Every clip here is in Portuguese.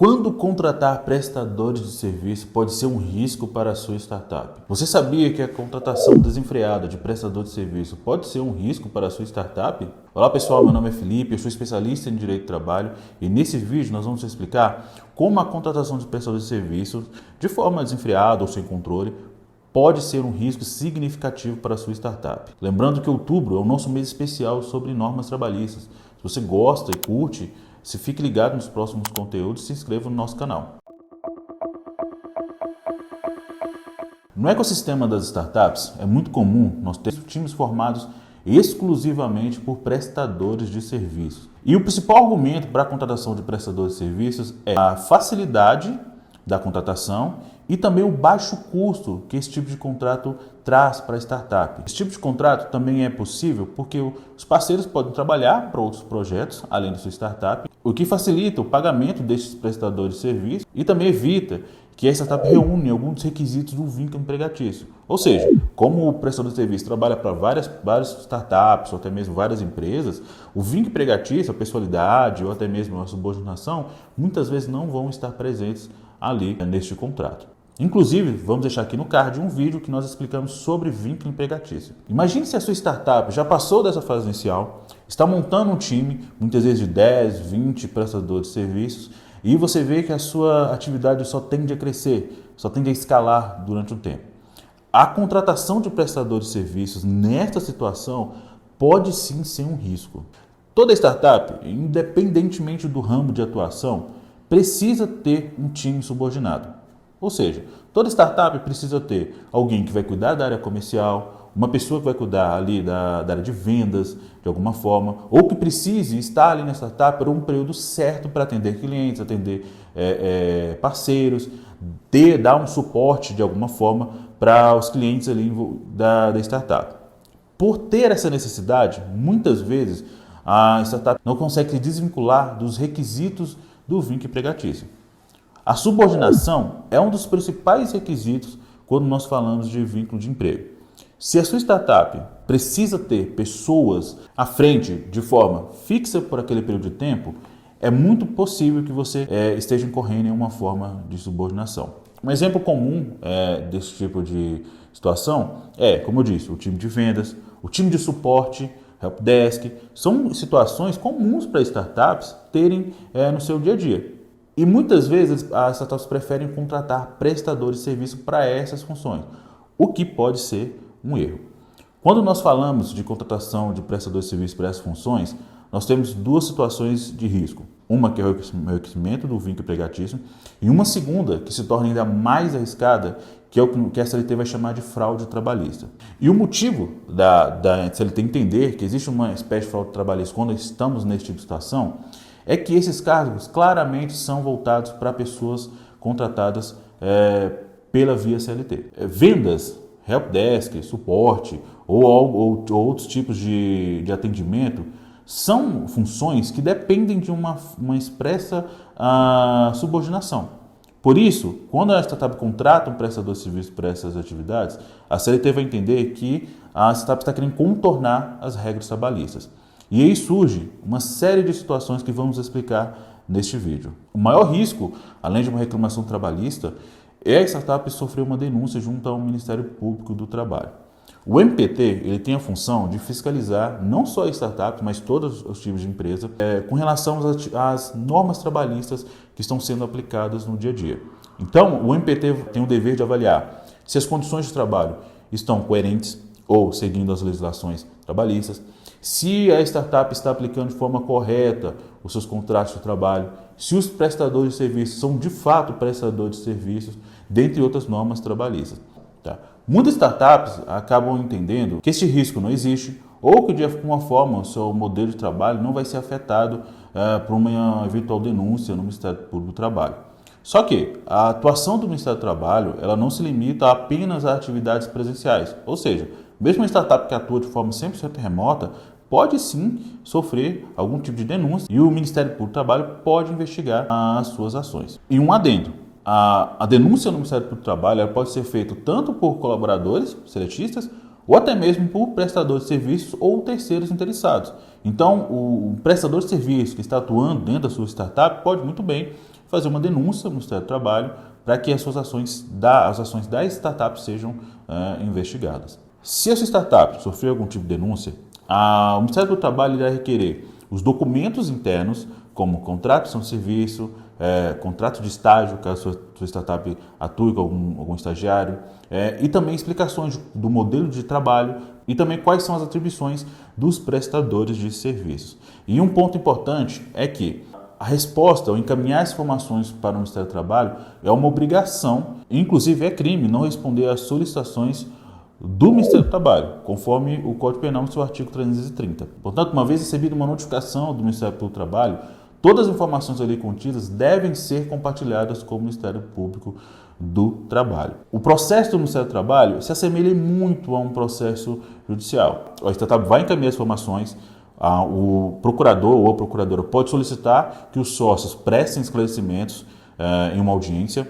Quando contratar prestadores de serviço pode ser um risco para a sua startup? Você sabia que a contratação desenfreada de prestador de serviço pode ser um risco para a sua startup? Olá pessoal, meu nome é Felipe, eu sou especialista em Direito do Trabalho e nesse vídeo nós vamos explicar como a contratação de prestadores de serviço de forma desenfreada ou sem controle pode ser um risco significativo para a sua startup. Lembrando que outubro é o nosso mês especial sobre normas trabalhistas. Se você gosta e curte, fique ligado nos próximos conteúdos e se inscreva no nosso canal. No ecossistema das startups, é muito comum nós termos times formados exclusivamente por prestadores de serviços. E o principal argumento para a contratação de prestadores de serviços é a facilidade da contratação e também o baixo custo que esse tipo de contrato traz para a startup. Esse tipo de contrato também é possível porque os parceiros podem trabalhar para outros projetos além da sua startup, o que facilita o pagamento desses prestadores de serviço e também evita que a startup reúne alguns dos requisitos do vínculo empregatício. Ou seja, como o prestador de serviço trabalha para várias startups ou até mesmo várias empresas, o vínculo empregatício, a pessoalidade ou até mesmo a subordinação, muitas vezes não vão estar presentes ali neste contrato. Inclusive, vamos deixar aqui no card um vídeo que nós explicamos sobre vínculo empregatício. Imagine se a sua startup já passou dessa fase inicial, está montando um time, muitas vezes de 10, 20 prestadores de serviços, e você vê que a sua atividade só tende a crescer, só tende a escalar durante o tempo. A contratação de prestadores de serviços nesta situação pode sim ser um risco. Toda startup, independentemente do ramo de atuação, precisa ter um time subordinado. Ou seja, toda startup precisa ter alguém que vai cuidar da área comercial, uma pessoa que vai cuidar ali da área de vendas, de alguma forma, ou que precise estar ali na startup por um período certo para atender clientes, atender parceiros, dar um suporte de alguma forma para os clientes ali da startup. Por ter essa necessidade, muitas vezes a startup não consegue se desvincular dos requisitos do vínculo empregatício. A subordinação é um dos principais requisitos quando nós falamos de vínculo de emprego. Se a sua startup precisa ter pessoas à frente de forma fixa por aquele período de tempo, é muito possível que você esteja incorrendo em uma forma de subordinação. Um exemplo comum desse tipo de situação é, como eu disse, o time de vendas, o time de suporte, helpdesk, são situações comuns para startups terem no seu dia a dia. E muitas vezes as startups preferem contratar prestadores de serviço para essas funções, o que pode ser um erro. Quando nós falamos de contratação de prestadores de serviço para essas funções, nós temos duas situações de risco. Uma que é o enriquecimento do vínculo empregatício e uma segunda que se torna ainda mais arriscada, que é o que a CLT vai chamar de fraude trabalhista. E o motivo da CLT entender que existe uma espécie de fraude trabalhista quando estamos nesse tipo de situação é que esses cargos claramente são voltados para pessoas contratadas pela via CLT. Vendas, helpdesk, suporte ou outros tipos de atendimento são funções que dependem de uma expressa subordinação. Por isso, quando a startup contrata um prestador de serviço para essas atividades, a CLT vai entender que a startup está querendo contornar as regras trabalhistas. E aí surge uma série de situações que vamos explicar neste vídeo. O maior risco, além de uma reclamação trabalhista, é a startup sofrer uma denúncia junto ao Ministério Público do Trabalho. O MPT ele tem a função de fiscalizar não só a startup, mas todos os tipos de empresa com relação às normas trabalhistas que estão sendo aplicadas no dia a dia. Então, o MPT tem o dever de avaliar se as condições de trabalho estão coerentes ou seguindo as legislações trabalhistas, se a startup está aplicando de forma correta os seus contratos de trabalho, se os prestadores de serviços são de fato prestadores de serviços, dentre outras normas trabalhistas. Tá? Muitas startups acabam entendendo que este risco não existe ou que de alguma forma o seu modelo de trabalho não vai ser afetado por uma eventual denúncia no Ministério Público do Trabalho. Só que a atuação do Ministério do Trabalho ela não se limita apenas a atividades presenciais, ou seja, mesmo uma startup que atua de forma 100% remota pode sim sofrer algum tipo de denúncia e o Ministério Público do Trabalho pode investigar as suas ações. E um adendo, a denúncia no Ministério Público do Trabalho ela pode ser feita tanto por colaboradores, seletistas, ou até mesmo por prestadores de serviços ou terceiros interessados. Então, o prestador de serviço que está atuando dentro da sua startup pode muito bem fazer uma denúncia no Ministério do Trabalho para que as ações da startup sejam investigadas. Se essa startup sofrer algum tipo de denúncia, o Ministério do Trabalho irá requerer os documentos internos, como contrato de serviço, contrato de estágio, caso sua startup atue com algum estagiário, e também explicações do modelo de trabalho e também quais são as atribuições dos prestadores de serviços. E um ponto importante é que a resposta, ou encaminhar as informações para o Ministério do Trabalho, é uma obrigação, inclusive é crime não responder às solicitações do Ministério do Trabalho, conforme o Código Penal no seu artigo 330. Portanto, uma vez recebida uma notificação do Ministério do Trabalho, todas as informações ali contidas devem ser compartilhadas com o Ministério Público do Trabalho. O processo do Ministério do Trabalho se assemelha muito a um processo judicial. A startup vai encaminhar as informações, o procurador ou a procuradora pode solicitar que os sócios prestem esclarecimentos em uma audiência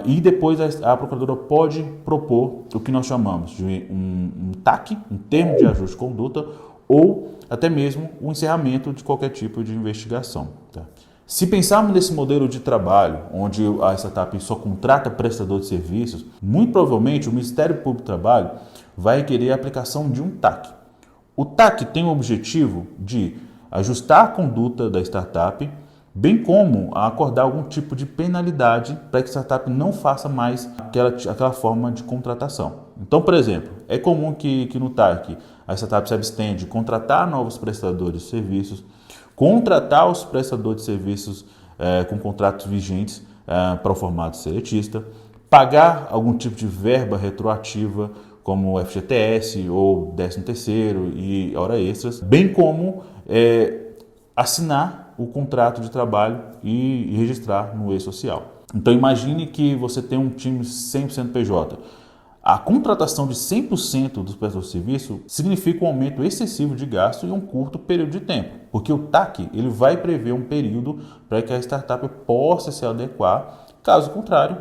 e depois a procuradora pode propor o que nós chamamos de um TAC, um termo de ajuste de conduta, ou até mesmo o encerramento de qualquer tipo de investigação. Tá? Se pensarmos nesse modelo de trabalho, onde a startup só contrata prestador de serviços, muito provavelmente o Ministério Público do Trabalho vai requerer a aplicação de um TAC. O TAC tem o objetivo de ajustar a conduta da startup, bem como acordar algum tipo de penalidade para que a startup não faça mais aquela forma de contratação. Então, por exemplo, é comum que no TAC a startup se abstenha de contratar novos prestadores de serviços, contratar os prestadores de serviços com contratos vigentes para o formato seletista, pagar algum tipo de verba retroativa, como o FGTS ou 13º e hora extras, bem como assinar o contrato de trabalho e registrar no e-social. Então imagine que você tem um time 100% PJ. A contratação de 100% dos prestadores de serviço significa um aumento excessivo de gasto em um curto período de tempo, porque o TAC ele vai prever um período para que a startup possa se adequar. Caso contrário,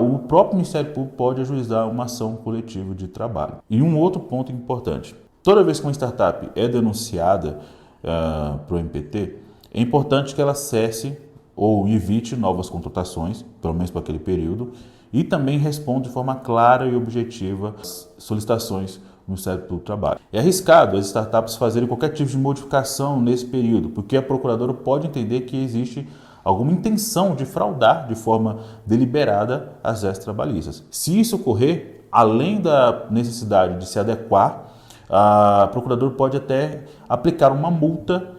o próprio Ministério Público pode ajuizar uma ação coletiva de trabalho. E um outro ponto importante, toda vez que uma startup é denunciada para o MPT, é importante que ela cesse ou evite novas contratações, pelo menos para aquele período, e também responda de forma clara e objetiva às solicitações do Ministério Público do Trabalho. É arriscado as startups fazerem qualquer tipo de modificação nesse período, porque a procuradora pode entender que existe alguma intenção de fraudar de forma deliberada as leis trabalhistas. Se isso ocorrer, além da necessidade de se adequar, a procuradora pode até aplicar uma multa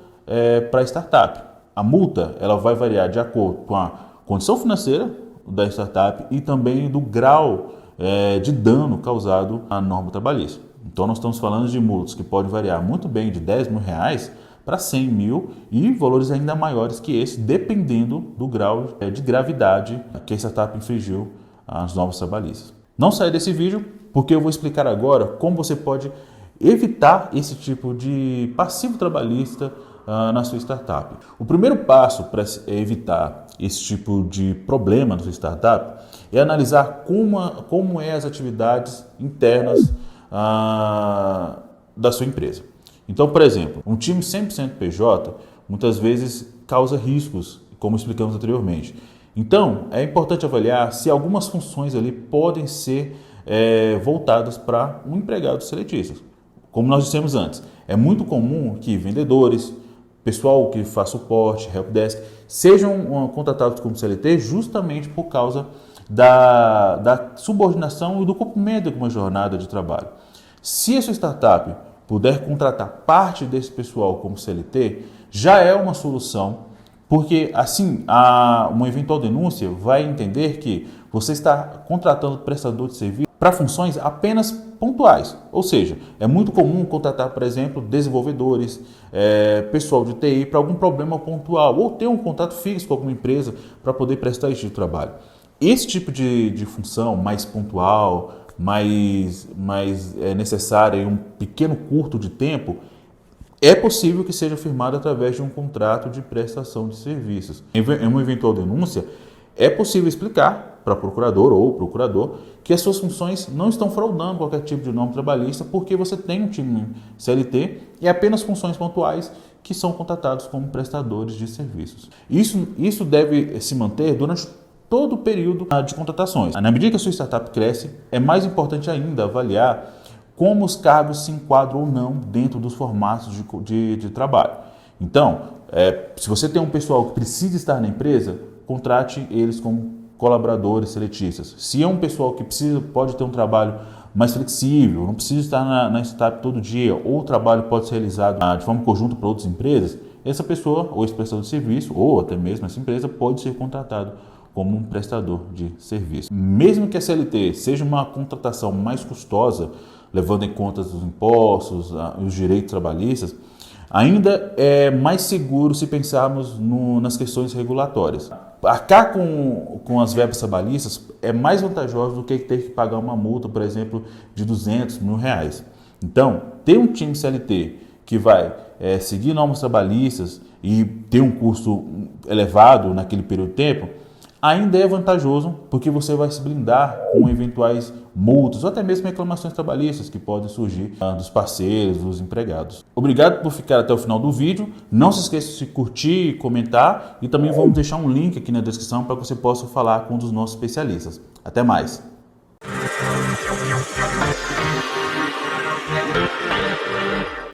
para a startup. A multa ela vai variar de acordo com a condição financeira da startup e também do grau de dano causado à norma trabalhista. Então nós estamos falando de multas que podem variar muito bem de R$10 mil para 100 mil e valores ainda maiores que esse, dependendo do grau de gravidade que a startup infringiu às normas trabalhistas. Não saia desse vídeo, porque eu vou explicar agora como você pode evitar esse tipo de passivo trabalhista na sua startup. O primeiro passo para evitar esse tipo de problema na sua startup é analisar como as atividades internas da sua empresa. Então, por exemplo, um time 100% PJ muitas vezes causa riscos, como explicamos anteriormente. Então, é importante avaliar se algumas funções ali podem ser voltadas para um empregado seletista. Como nós dissemos antes, é muito comum que vendedores, pessoal que faz suporte, helpdesk, sejam contratados como CLT justamente por causa da subordinação e do cumprimento de uma jornada de trabalho. Se a sua startup puder contratar parte desse pessoal como CLT, já é uma solução, porque assim uma eventual denúncia vai entender que você está contratando prestador de serviço para funções apenas pontuais. Ou seja, é muito comum contratar, por exemplo, desenvolvedores, pessoal de TI para algum problema pontual, ou ter um contrato fixo com alguma empresa para poder prestar esse tipo de trabalho. Esse tipo de função mais pontual, mais necessária em um pequeno curto de tempo, é possível que seja firmado através de um contrato de prestação de serviços. Em uma eventual denúncia, é possível explicar para procurador ou procurador que as suas funções não estão fraudando qualquer tipo de norma trabalhista, porque você tem um time CLT e apenas funções pontuais que são contratados como prestadores de serviços. Isso deve se manter durante todo o período de contratações. Na medida que a sua startup cresce, é mais importante ainda avaliar como os cargos se enquadram ou não dentro dos formatos de trabalho. Então, se você tem um pessoal que precisa estar na empresa, contrate eles como colaboradores seletistas. Se é um pessoal que pode ter um trabalho mais flexível, não precisa estar na startup todo dia, ou o trabalho pode ser realizado de forma conjunta para outras empresas, essa pessoa, ou esse prestador de serviço, ou até mesmo essa empresa, pode ser contratado como um prestador de serviço. Mesmo que a CLT seja uma contratação mais custosa, levando em conta os impostos, os direitos trabalhistas, ainda é mais seguro se pensarmos nas questões regulatórias. Arcar com as verbas trabalhistas é mais vantajoso do que ter que pagar uma multa, por exemplo, de R$200 mil. Então, ter um time CLT que vai seguir normas trabalhistas e ter um custo elevado naquele período de tempo, ainda é vantajoso porque você vai se blindar com eventuais multas ou até mesmo reclamações trabalhistas que podem surgir dos parceiros, dos empregados. Obrigado por ficar até o final do vídeo. Não se esqueça de curtir e comentar, e também vamos deixar um link aqui na descrição para que você possa falar com um dos nossos especialistas. Até mais!